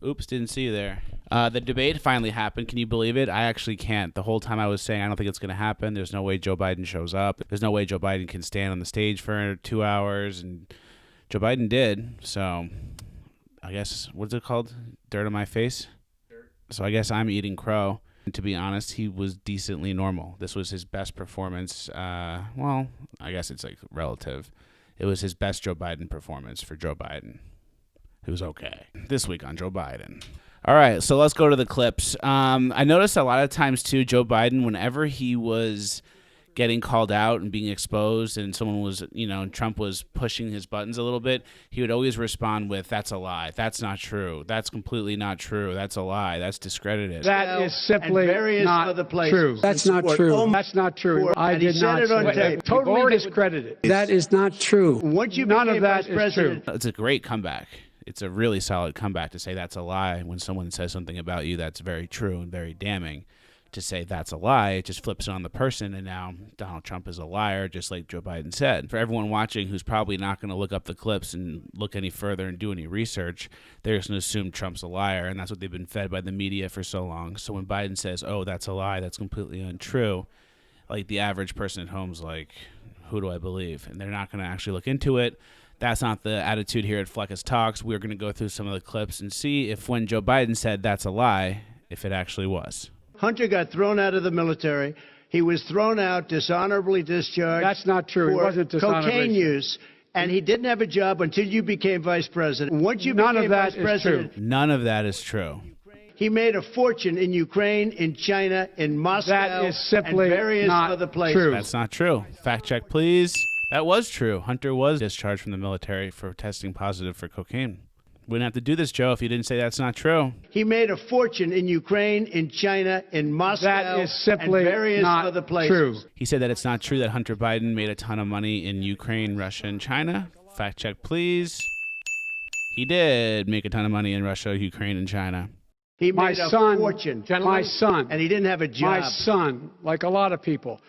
Oops, didn't see you there. The debate finally happened. Can you believe it? I actually can't. The whole time I was saying I don't think it's going to happen. There's no way Joe Biden shows up. There's no way Joe Biden can stand on the stage for 2 hours. And Joe Biden did. So I guess, what's it called? Dirt on my face? So I guess I'm eating crow. And to be honest, he was decently normal. This was his best performance. Well, I guess it's like relative. It was his best Joe Biden performance for Joe Biden. It was okay. This week on Joe Biden. All right, so let's go to the clips. I noticed a lot of times, too, Joe Biden, whenever he was getting called out and being exposed and someone was, Trump was pushing his buttons a little bit, he would always respond with, that's a lie. That's not true. That's completely not true. That's a lie. That's discredited. That is simply not true. That's not true. That's not true. I did not say it. Totally discredited. That is not true. None of that is true. It's a great comeback. It's a really solid comeback to say that's a lie when someone says something about you that's very true and very damning. To say that's a lie, it just flips it on the person, and now Donald Trump is a liar, just like Joe Biden said. For everyone watching who's probably not going to look up the clips and look any further and do any research, they're just going to assume Trump's a liar, and that's what they've been fed by the media for so long. So when Biden says, oh, that's a lie, that's completely untrue, like the average person at home's like, who do I believe? And they're not going to actually look into it. That's not the attitude here at Fleccas Talks. We're going to go through some of the clips and see if when Joe Biden said that's a lie, if it actually was. Hunter got thrown out of the military. He was thrown out, dishonorably discharged. That's not true. He wasn't dishonorably. Cocaine use. And he didn't have a job until you became vice president. Once you None became of that vice president, is true. None of that is true. He made a fortune in Ukraine, in China, in Moscow, That is simply and various not other places. true. That's not true. Fact check, please. That was true. Hunter was discharged from the military for testing positive for cocaine. Wouldn't have to do this, Joe, if you didn't say that's not true. He made a fortune in Ukraine, in China, in Moscow, That is simply and various not other places. true. He said that it's not true that Hunter Biden made a ton of money in Ukraine, Russia, and China. Fact check, please. He did make a ton of money in Russia, Ukraine, and China. He My made a son, fortune. my son, And he didn't have a job. my son, like a lot of people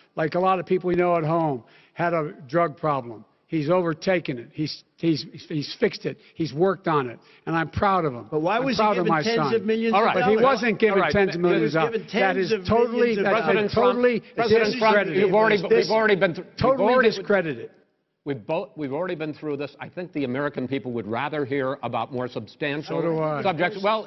we know at home, had a drug problem. He's overtaken it. He's fixed it. He's worked on it, and I'm proud of him. But why was he proud of given my tens son. of millions All right, of but he dollars? wasn't given tens of millions of dollars. That is totally, President discredited. We've already been Totally discredited. We've already been through this. I think the American people would rather hear about more substantial So do I. subjects. Well,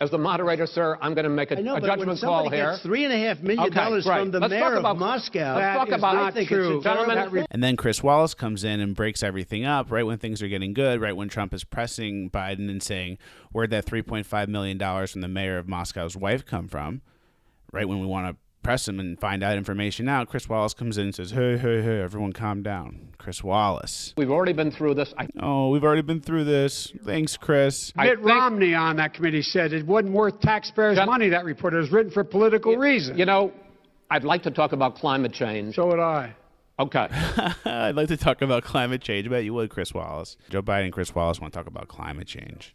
as the moderator, sir, I'm going to make a judgment call here. Gets $3.5 million from the mayor of Moscow. Let's talk about not true. Gentlemen, And then Chris Wallace comes in and breaks everything up right when things are getting good, right when Trump is pressing Biden and saying, where'd that $3.5 million from the mayor of Moscow's wife come from? Right when we want to press him and find that information out, Chris Wallace comes in and says, hey, everyone calm down. Chris Wallace. we've already been through this. We've already been through this. Thanks, Chris. Mitt Romney on that committee said it wasn't worth taxpayers' money, that report. It was written for political reasons. I'd like to talk about climate change. So would I. Okay. I'd like to talk about climate change. I bet you would, Chris Wallace. Joe Biden and Chris Wallace want to talk about climate change.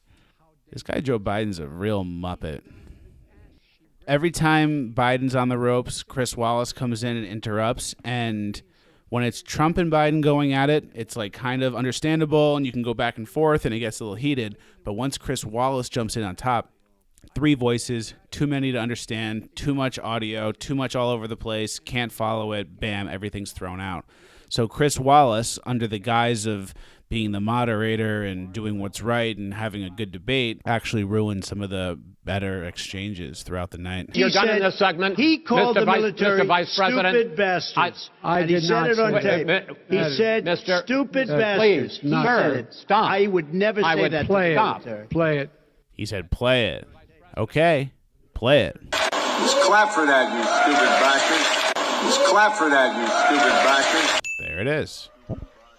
This guy Joe Biden's a real muppet. Every time Biden's on the ropes, Chris Wallace comes in and interrupts. And when it's Trump and Biden going at it, it's like kind of understandable and you can go back and forth and it gets a little heated. But once Chris Wallace jumps in on top, 3 voices, too many to understand, too much audio, too much all over the place, can't follow it, bam, everything's thrown out. So Chris Wallace, under the guise of being the moderator and doing what's right and having a good debate, actually ruined some of the better exchanges throughout the night. You're done in this segment. He called the military Mr. Vice President, stupid bastards. I and did he said not it on say tape. He said Mr. stupid Please, bastards. He said it. stop. I would never say that to the military. Play it. He said, play it. Okay, play it. Just clap for that, you stupid bastard. Just clap for that, you stupid bastard. There it is.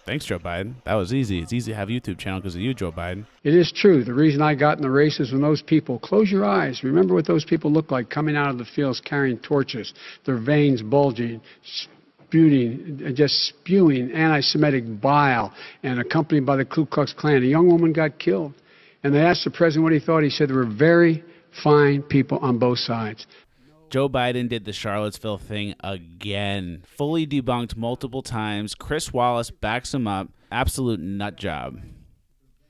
Thanks, Joe Biden. That was easy. It's easy to have a YouTube channel because of you, Joe Biden. It is true. The reason I got in the race is when those people, close your eyes, remember what those people look like coming out of the fields carrying torches, their veins bulging, just spewing anti-Semitic bile, and accompanied by the Ku Klux Klan. A young woman got killed. And they asked the president what he thought. He said there were very fine people on both sides. Joe Biden did the Charlottesville thing again. Fully debunked multiple times. Chris Wallace backs him up. Absolute nut job.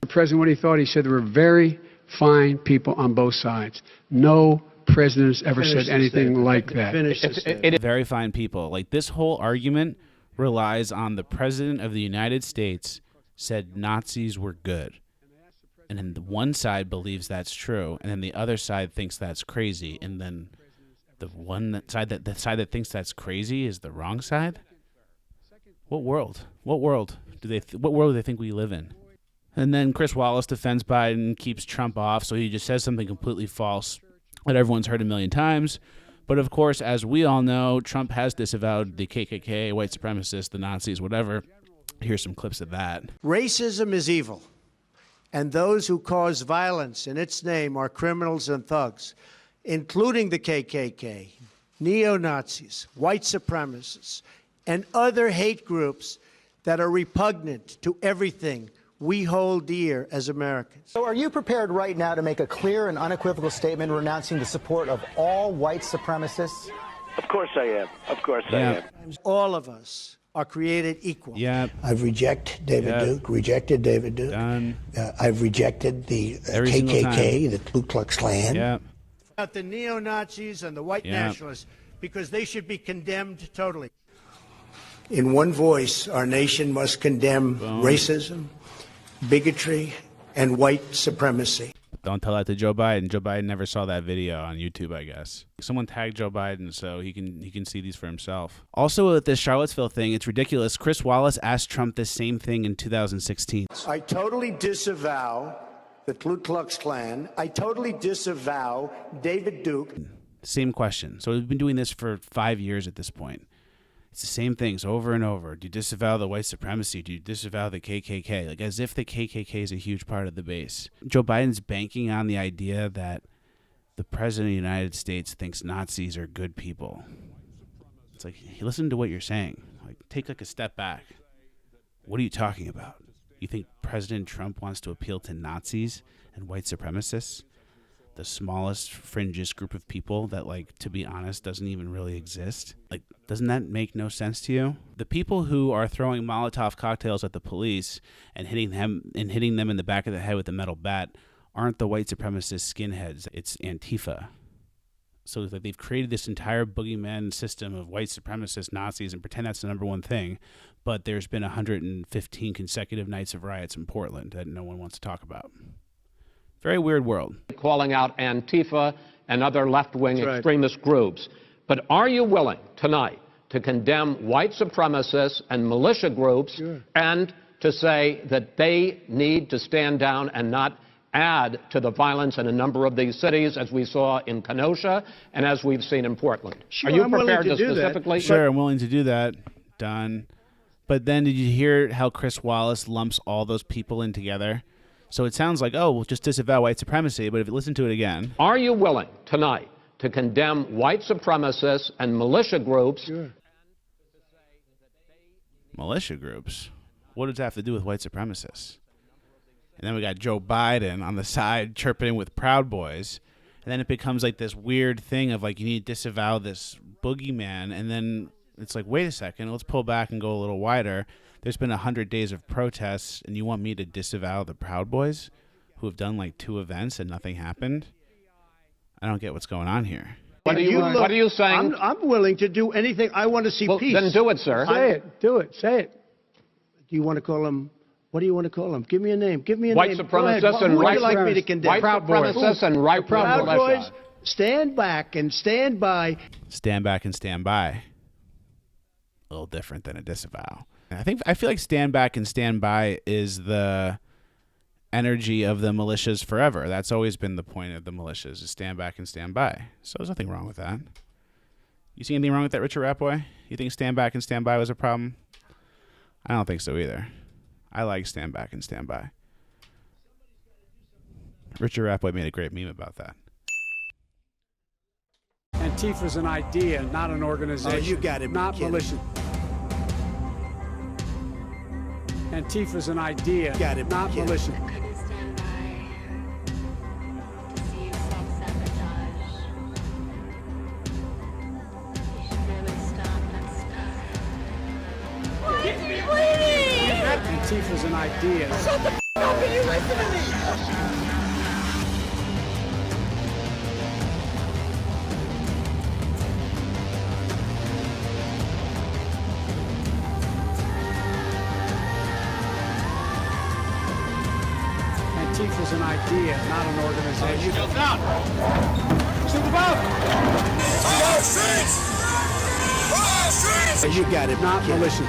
The president what he thought. He said there were very fine people on both sides. No president's ever Finish said the anything statement. like that. Finish the statement. Very fine people. Like, this whole argument relies on the president of the United States said Nazis were good. And then the one side believes that's true, and then the other side thinks that's crazy, and then the side that thinks that's crazy is the wrong side? What world? What world do they think we live in? And then Chris Wallace defends Biden, keeps Trump off, so he just says something completely false that everyone's heard a million times. But of course, as we all know, Trump has disavowed the KKK, white supremacists, the Nazis, whatever. Here's some clips of that. Racism is evil, and those who cause violence in its name are criminals and thugs, including the KKK, neo-Nazis, white supremacists, and other hate groups that are repugnant to everything we hold dear as Americans. So are you prepared right now to make a clear and unequivocal statement renouncing the support of all white supremacists? Of course I am. Of course I am. All of us are created equal. Yeah. I've rejected David Duke, rejected David Duke. Done. I've rejected the Every single KKK, the Ku Klux Klan. Yeah. About the neo-Nazis and the white nationalists, because they should be condemned totally. In one voice, our nation must condemn racism, bigotry, and white supremacy. Don't tell that to Joe Biden. Joe Biden never saw that video on YouTube, I guess. Someone tagged Joe Biden so he can see these for himself. Also, with this Charlottesville thing, it's ridiculous. Chris Wallace asked Trump this same thing in 2016. I totally disavow the Ku Klux Klan. I totally disavow David Duke. Same question. So we've been doing this for 5 years at this point. It's the same things over and over. Do you disavow the white supremacy? Do you disavow the KKK? Like, as if the KKK is a huge part of the base. Joe Biden's banking on the idea that the president of the United States thinks Nazis are good people. It's like, listen to what you're saying. Like, take like a step back. What are you talking about? You think President Trump wants to appeal to Nazis and white supremacists? The smallest, fringiest group of people that, like, to be honest, doesn't even really exist. Like, doesn't that make no sense to you? The people who are throwing Molotov cocktails at the police and hitting them in the back of the head with a metal bat aren't the white supremacist skinheads. It's Antifa. So like, they've created this entire boogeyman system of white supremacist Nazis and pretend that's the number one thing. But there's been 115 consecutive nights of riots in Portland that no one wants to talk about. Very weird world. Calling out Antifa and other left-wing That's right. extremist groups. But are you willing tonight to condemn white supremacists and militia groups and to say that they need to stand down and not add to the violence in a number of these cities, as we saw in Kenosha and as we've seen in Portland? Sure, are you I'm willing prepared to do that. specifically? Sure, I'm willing to do that. Done. But then did you hear how Chris Wallace lumps all those people in together? So it sounds like, oh, we'll just disavow white supremacy, but if you listen to it again. Are you willing tonight to condemn white supremacists and militia groups? Militia groups? What does that have to do with white supremacists? And then we got Joe Biden on the side chirping with Proud Boys. And then it becomes like this weird thing of like, you need to disavow this boogeyman. And then it's like, wait a second, let's pull back and go a little wider. There's been 100 days of protests, and you want me to disavow the Proud Boys who have done like 2 events and nothing happened? I don't get what's going on here. What are you saying? I'm willing to do anything. I want to see Well, peace. then do it, sir. Say it. Do it. Say it. Do you want to call him? What do you want to call him? Give me a name. Give me a White name. supremacists Go ahead. and Who would right you like me to condemn? White supremacists and right Proud militia. Boys, stand back and stand by. Stand back and stand by. A little different than a disavow. I feel like stand back and stand by is the energy of the militias forever. That's always been the point of the militias, is stand back and stand by. So there's nothing wrong with that. You see anything wrong with that, Richard Rappaway? You think stand back and stand by was a problem? I don't think so either. I like stand back and stand by. Richard Rappaway made a great meme about that. Antifa's an idea, not an organization. Oh, you gotta be not kidding. militia. Antifa's an idea, You gotta be not kidding. militia. Couldn't stand by to see self-sabotage. You should really stop that stuff. It's bleeding! Antifa's an idea. Shut the f*** up and you listen to me! Antifa is an idea, not an organization. You got it. Not militia.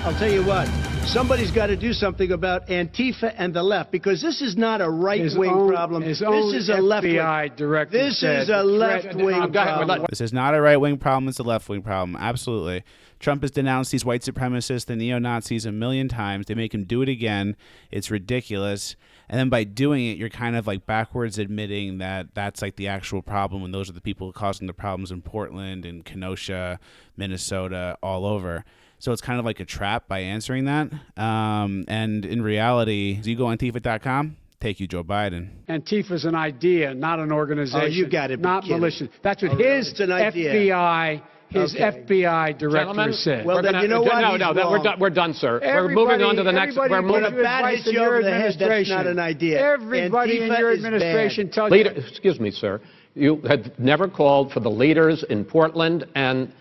I'll tell you what. Somebody's got to do something about Antifa and the left, because this is not a right-wing problem. This is a left-wing. FBI director This said is a left-wing problem. This is not a right-wing problem. It's a left-wing problem. Absolutely. Trump has denounced these white supremacists, the neo-Nazis, a million times. They make him do it again. It's ridiculous. And then by doing it, you're kind of like backwards admitting that that's like the actual problem, and those are the people causing the problems in Portland and Kenosha, Minnesota, all over. So it's kind of like a trap by answering that. And in reality, you go on Antifa.com, take you Joe Biden. Antifa is an idea, not an organization. Oh, you got it. Not militia. That's what his it's an idea. FBI, FBI director Gentlemen, said. Well, then you know what? We're done, sir. We're moving on to the next. We're When moving. a bat hits you over the head, that's not an idea. Everybody in Antifa your is administration bad. tells Leader, excuse me, sir. You have never called for the leaders in Portland and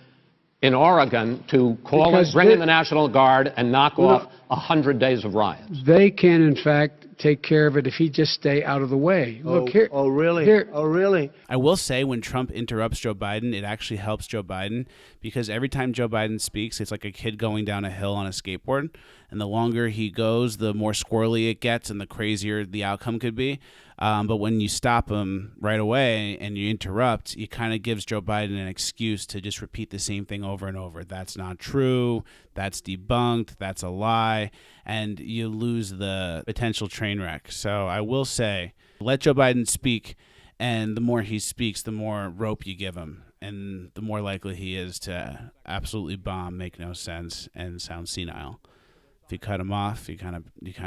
in Oregon to call Because and bring in they- the National Guard and knock off 100 days of riots. they can, in fact, take care of it if he just stay out of the way. Look here. Oh, really? Here, Oh, really? I will say when Trump interrupts Joe Biden, it actually helps Joe Biden, because every time Joe Biden speaks, it's like a kid going down a hill on a skateboard. And the longer he goes, the more squirrely it gets and the crazier the outcome could be. But when you stop him right away and you interrupt, it kind of gives Joe Biden an excuse to just repeat the same thing over and over. That's not true. That's debunked. That's a lie. And you lose the potential train wreck. So I will say, let Joe Biden speak. And the more he speaks, the more rope you give him. And the more likely he is to absolutely bomb, make no sense, and sound senile. If you cut him off, you kind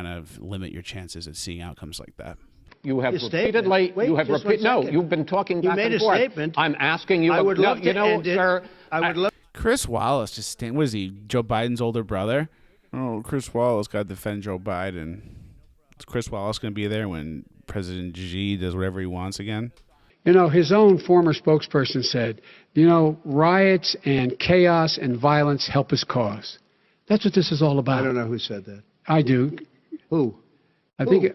of limit your chances at seeing outcomes like that. You have Your statement. repeatedly. Wait, You have just 1 repeated. No, second. you've been talking You back made and a forth. statement. I'm asking you. I would love to end it. sir. I would love. Chris Wallace just what is he? Joe Biden's older brother? Oh, Chris Wallace got to defend Joe Biden. Is Chris Wallace going to be there when President Xi does whatever he wants again? you know, his own former spokesperson said, you know, riots and chaos and violence help his cause. That's what this is all about. I don't know who said that. I do. Who? I think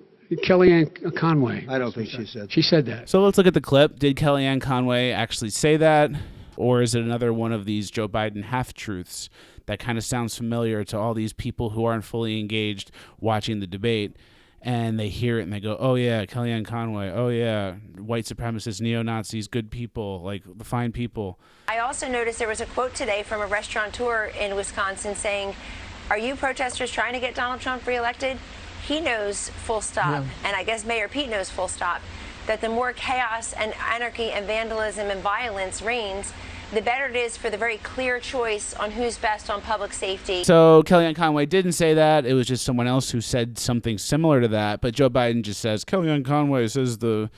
Kellyanne Conway. I don't think she said that. She said that. So let's look at the clip. Did Kellyanne Conway actually say that? Or is it another one of these Joe Biden half-truths that kind of sounds familiar to all these people who aren't fully engaged watching the debate, and they hear it and they go, oh, yeah, Kellyanne Conway, oh, yeah, white supremacists, neo-Nazis, good people, like the fine people. I also noticed there was a quote today from a restaurateur in Wisconsin saying, are you protesters trying to get Donald Trump reelected? He knows, full stop, and I guess Mayor Pete knows, full stop, that the more chaos and anarchy and vandalism and violence reigns, the better it is for the very clear choice on who's best on public safety. So Kellyanne Conway didn't say that. It was just someone else who said something similar to that. But Joe Biden just says, Kellyanne Conway says the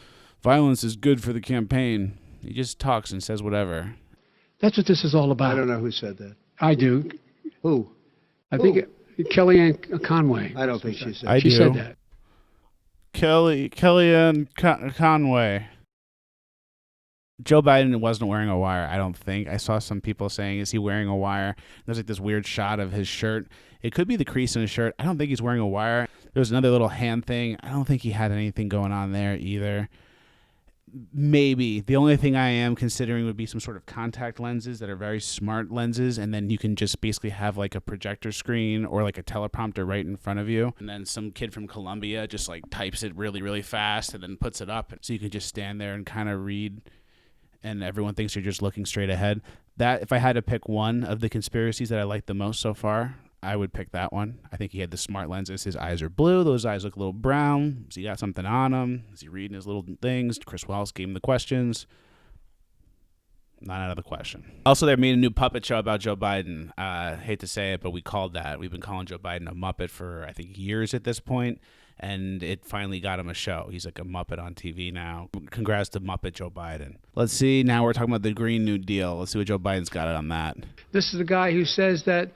violence is good for the campaign. He just talks and says whatever. That's what this is all about. I don't know who said that. I do. Who? I think Kellyanne Conway. I don't think she said I that. She do. said that. Kellyanne Conway. Joe Biden wasn't wearing a wire, I don't think. I saw some people saying, is he wearing a wire? There's like this weird shot of his shirt. It could be the crease in his shirt. I don't think he's wearing a wire. There's another little hand thing. I don't think he had anything going on there either. Maybe. The only thing I am considering would be some sort of contact lenses that are very smart lenses, and then you can just basically have like a projector screen or like a teleprompter right in front of you, and then some kid from Columbia just like types it really, really fast and then puts it up, so you can just stand there and kind of read, and everyone thinks you're just looking straight ahead. That, if I had to pick one of the conspiracies that I like the most so far, I would pick that one. I think he had the smart lenses. His eyes are blue. Those eyes look a little brown. Has he got something on him? Is he reading his little things? Chris Wallace gave him the questions. Not out of the question. Also, they made a new puppet show about Joe Biden. Hate to say it, but we called that. We've been calling Joe Biden a Muppet for, I think, years at this point, and it finally got him a show. He's like a Muppet on TV now. Congrats to Muppet Joe Biden. Let's see. Now we're talking about the Green New Deal. Let's see what Joe Biden's got on that. This is the guy who says that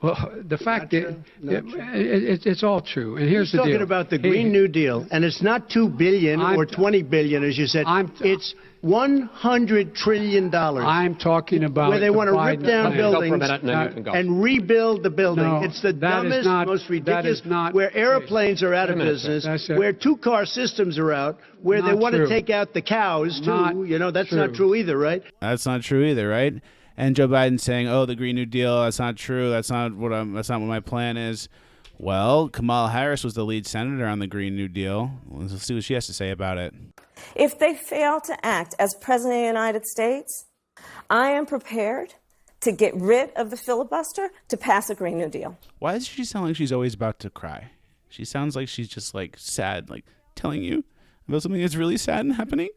Well, the fact that it's all true. And here's the deal. Talking about the Green New Deal, and it's not $2 billion or $20 billion, as you said. It's $100 trillion. I'm talking about where they want to rip down plan. buildings and rebuild the building. No, it's the that is dumbest, not- most that is ridiculous. not Where the airplanes are out of business, where two-car systems are out, where they Not want true. to take out the cows too. Not That's true. not true either, right? That's not true either, right? And Joe Biden saying, "Oh, the Green New Deal, that's not true. That's not what my plan is." Well, Kamala Harris was the lead senator on the Green New Deal. Let's see what she has to say about it. If they fail to act as President of the United States, I am prepared to get rid of the filibuster to pass a Green New Deal. Why does she sound like she's always about to cry? She sounds like she's just like sad, like telling you about something that's really sad and happening,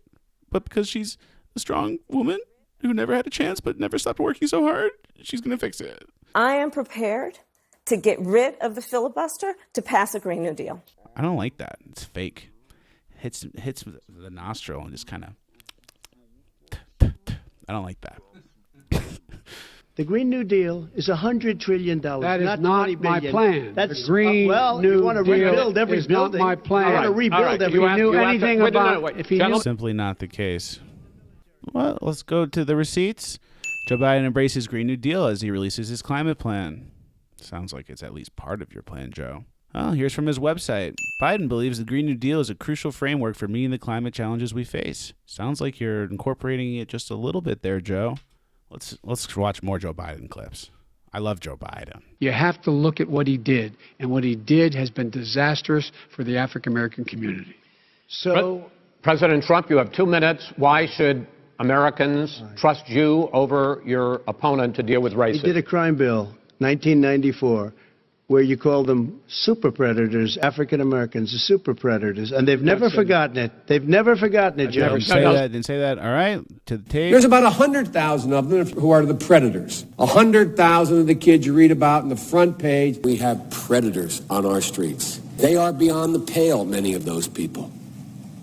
but because she's a strong woman who never had a chance but never stopped working so hard, she's going to fix it. I am prepared to get rid of the filibuster to pass a Green New Deal. I don't like that. It's fake. Hits the nostril and just kind of. I don't like that. The Green New Deal is $100 trillion. That is not not $20 my billion. plan. That's the Green well, New you want to Deal rebuild every is building. not my plan. You want to rebuild every. If he knew anything about, if he knew, Simply not the case. Well, let's go to the receipts. Joe Biden embraces Green New Deal as he releases his climate plan. Sounds like it's at least part of your plan, Joe. Well, here's from his website. Biden believes the Green New Deal is a crucial framework for meeting the climate challenges we face. Sounds like you're incorporating it just a little bit there, Joe. Let's watch more Joe Biden clips. I love Joe Biden. you have to look at what he did, and what he did has been disastrous for the African American community. So, President Trump, you have 2 minutes. Why should Americans trust you over your opponent to deal with he racism? did a crime bill, 1994, where you call them super predators, African Americans, the super predators, and they've never forgotten it. They've never forgotten it, Joe. Didn't say that. All right, to the tape. There's about 100,000 of them who are the predators. 100,000 of the kids you read about in the front page. We have predators on our streets. They are beyond the pale, many of those people.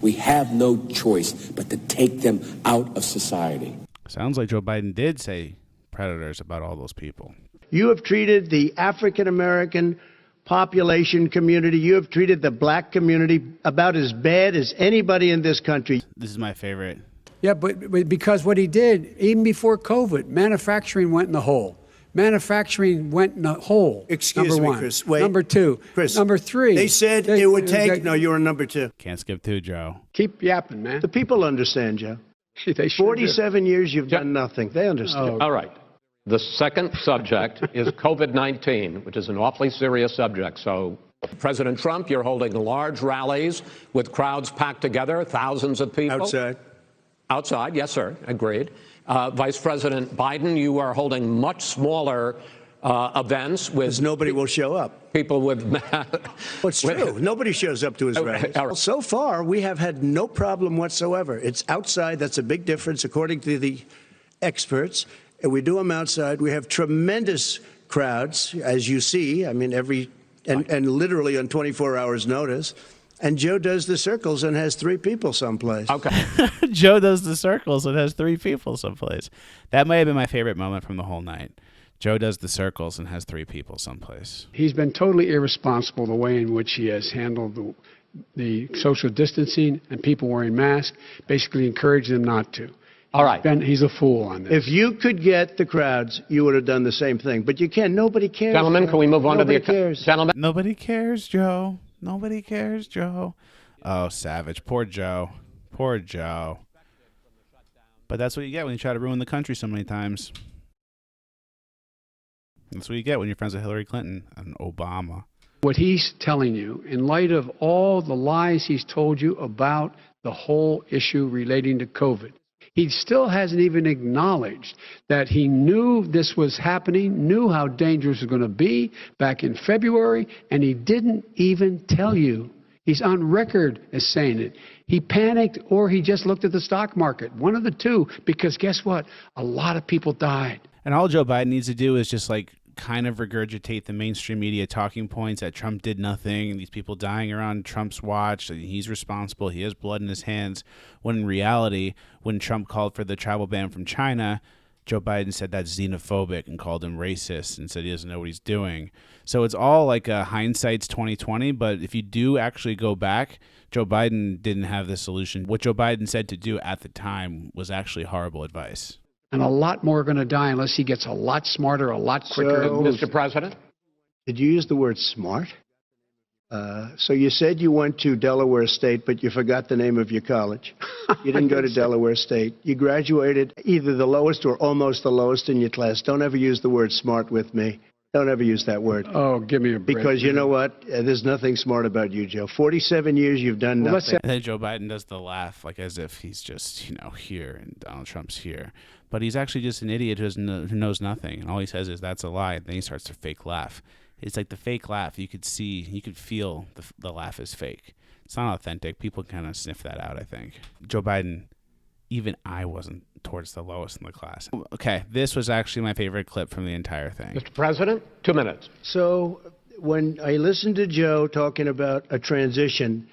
We have no choice but to take them out of society. Sounds like Joe Biden did say predators about all those people. You have treated the African American population community, you have treated the black community about as bad as anybody in this country. This is my favorite. Yeah, but because what he did, even before COVID, manufacturing went in the hole. Manufacturing went in the hole. Excuse number me, one. Chris. Wait. Number two. Chris. Number three. They said it would take. No, you were number two. Can't skip two, Joe. Keep yapping, man. The people understand, Joe. They sure 47 years you've done nothing. They understand. All right. The second subject is COVID-19, which is an awfully serious subject. So, President Trump, you're holding large rallies with crowds packed together, thousands of people. Outside. Outside, yes, sir. Agreed. Vice President Biden, you are holding much smaller events with nobody will show up. People with. What's true? Nobody shows up to his rallies. Right. So far, we have had no problem whatsoever. It's outside. That's a big difference, according to the experts. And we do them outside. We have tremendous crowds, as you see. I mean, and literally on 24 hours' notice. And Joe does the circles and has 3 people someplace. Okay. Joe does the circles and has 3 people someplace. That may have been my favorite moment from the whole night. Joe does the circles and has 3 people someplace. He's been totally irresponsible the way in which he has handled the social distancing and people wearing masks, basically encouraging them not to. All right. He's a fool on this. If you could get the crowds, you would have done the same thing. But you can't. Nobody cares. Gentlemen, can we move on Nobody to the cares. gentlemen? Nobody cares, Joe. Nobody cares, Joe. Oh, savage. Poor Joe. Poor Joe. But that's what you get when you try to ruin the country so many times. That's what you get when you're friends with Hillary Clinton and Obama. What he's telling you, in light of all the lies he's told you about the whole issue relating to COVID, he still hasn't even acknowledged that he knew this was happening, knew how dangerous it was going to be back in February, and he didn't even tell you. He's on record as saying it. He panicked or he just looked at the stock market. One of the two, because guess what? A lot of people died. And all Joe Biden needs to do is just kind of regurgitate the mainstream media talking points that Trump did nothing and these people dying are on Trump's watch and he's responsible, he has blood in his hands, when in reality, when Trump called for the travel ban from China, Joe Biden said that's xenophobic and called him racist and said he doesn't know what he's doing. So it's all like a hindsight's 2020. But if you do actually go back, Joe Biden didn't have the solution. What Joe Biden said to do at the time was actually horrible advice. And a lot more are going to die unless he gets a lot smarter, a lot quicker. Mr. President? Did you use the word smart? So you said you went to Delaware State, but you forgot the name of your college. You didn't go to Delaware State. You graduated either the lowest or almost the lowest in your class. Don't ever use the word smart with me. Don't ever use that word. Oh, give me a break. Because you know what? There's nothing smart about you, Joe. 47 years, you've done nothing. And then Joe Biden does the laugh, like as if he's just, here and Donald Trump's here. But he's actually just an idiot who knows nothing. And all he says is, that's a lie. And then he starts to fake laugh. It's like the fake laugh. You could feel the laugh is fake. It's not authentic. People kind of sniff that out, I think. Joe Biden, even I wasn't towards the lowest in the class. Okay, this was actually my favorite clip from the entire thing. Mr. President, 2 minutes. So when I listened to Joe talking about a transition,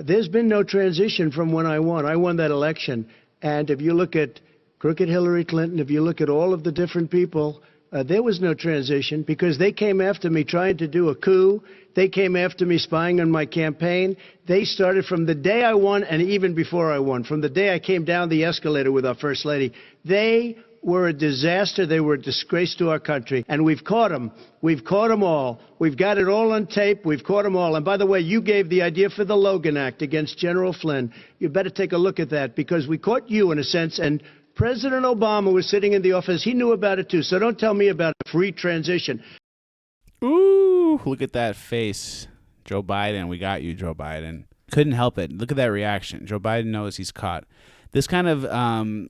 there's been no transition from when I won. I won that election. And if you look at crooked Hillary Clinton, if you look at all of the different people, there was no transition because they came after me trying to do a coup. They came after me spying on my campaign. They started from the day I won and even before I won, from the day I came down the escalator with our First Lady. They were a disaster. They were a disgrace to our country. And we've caught them. We've caught them all. We've got it all on tape. We've caught them all. And by the way, you gave the idea for the Logan Act against General Flynn. You better take a look at that because we caught you in a sense, and President Obama was sitting in the office. He knew about it too. So don't tell me about a free transition. Ooh, look at that face. Joe Biden, we got you, Joe Biden. Couldn't help it. Look at that reaction. Joe Biden knows he's caught. This kind of,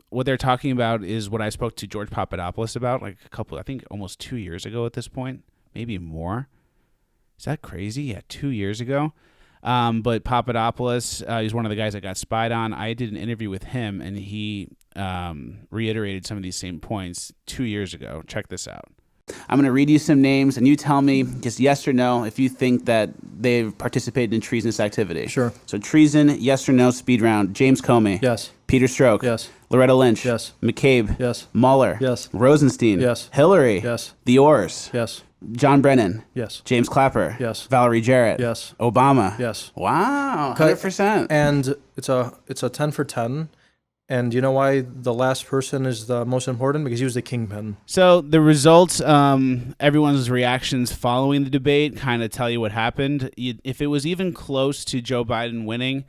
what they're talking about is what I spoke to George Papadopoulos about like I think almost 2 years ago at this point, maybe more. Is that crazy? Yeah, 2 years ago. But Papadopoulos, he's one of the guys that got spied on. I did an interview with him, and he reiterated some of these same points 2 years ago. Check this out. I'm going to read you some names, and you tell me just yes or no if you think that they've participated in treasonous activity. Sure. So treason, yes or no, speed round. James Comey. Yes. Peter Strzok. Yes. Loretta Lynch. Yes. McCabe. Yes. Mueller. Yes. Rosenstein. Yes. Hillary. Yes. The Orrs. Yes. John Brennan. Yes. James Clapper. Yes. Valerie Jarrett. Yes. Obama. Yes. Wow. 100%. And it's a 10 for 10. And you know why the last person is the most important? Because he was the kingpin. So the results, everyone's reactions following the debate kind of tell you what happened. If it was even close to Joe Biden winning,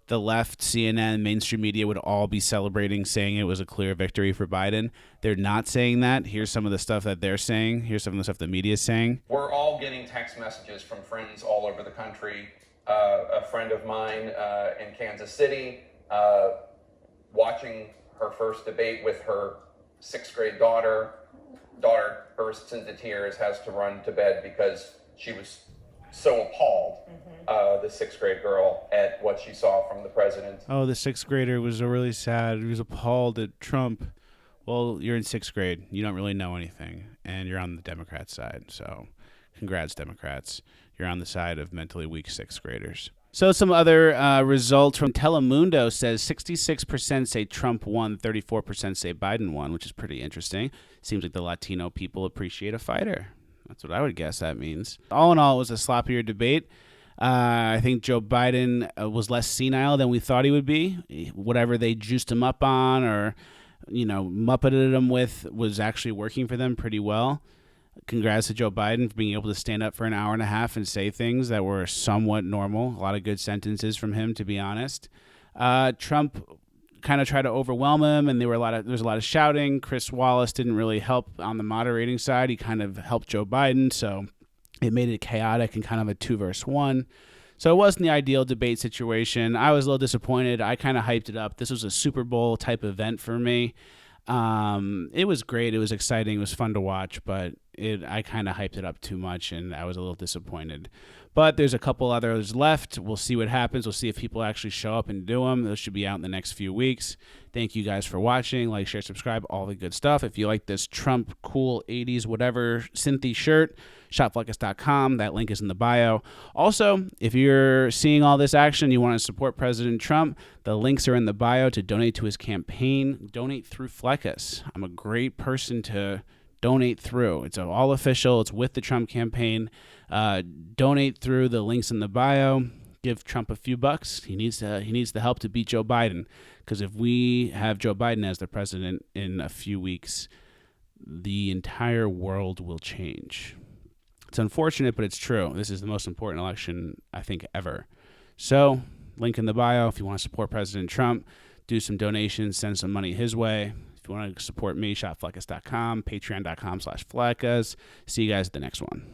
the left, CNN, mainstream media would all be celebrating, saying it was a clear victory for Biden. They're not saying that. Here's some of the stuff that they're saying. Here's some of the stuff the media is saying. We're all getting text messages from friends all over the country. A friend of mine in Kansas City, watching her first debate with her 6th grade daughter bursts into tears, has to run to bed because she was so appalled, the 6th grade girl, at what she saw from the president. Oh, the 6th grader was really sad. He was appalled at Trump. Well, you're in 6th grade. You don't really know anything, and you're on the Democrat side. So congrats, Democrats. You're on the side of mentally weak 6th graders. So some other results from Telemundo says 66% say Trump won, 34% say Biden won, which is pretty interesting. Seems like the Latino people appreciate a fighter. That's what I would guess that means. All in all, it was a sloppier debate. I think Joe Biden was less senile than we thought he would be. Whatever they juiced him up on or, muppeted him with was actually working for them pretty well. Congrats to Joe Biden for being able to stand up for an hour and a half and say things that were somewhat normal. A lot of good sentences from him, to be honest. Trump kind of tried to overwhelm him, and there was a lot of shouting. Chris Wallace didn't really help on the moderating side. He kind of helped Joe Biden, so it made it chaotic and kind of a 2 versus 1. So it wasn't the ideal debate situation. I was a little disappointed. I kind of hyped it up. This was a Super Bowl type event for me. It was great. It was exciting. It was fun to watch, but I kind of hyped it up too much, and I was a little disappointed. But there's a couple others left. We'll see what happens. We'll see if people actually show up and do them. Those should be out in the next few weeks. Thank you guys for watching. Like, share, subscribe, all the good stuff. If you like this Trump cool 80s whatever synthy shirt, shopfleccas.com. That link is in the bio. Also, if you're seeing all this action, you want to support President Trump, the links are in the bio to donate to his campaign. Donate through Fleccas. I'm a great person to donate through. It's all official. It's with the Trump campaign. Donate through the links in the bio. Give Trump a few bucks. He needs the help to beat Joe Biden. Because if we have Joe Biden as the president in a few weeks, the entire world will change. It's unfortunate, but it's true. This is the most important election, I think, ever. So, link in the bio. If you want to support President Trump, do some donations, send some money his way. If you want to support me, shopfleccas.com, patreon.com/Fleccas. See you guys at the next one.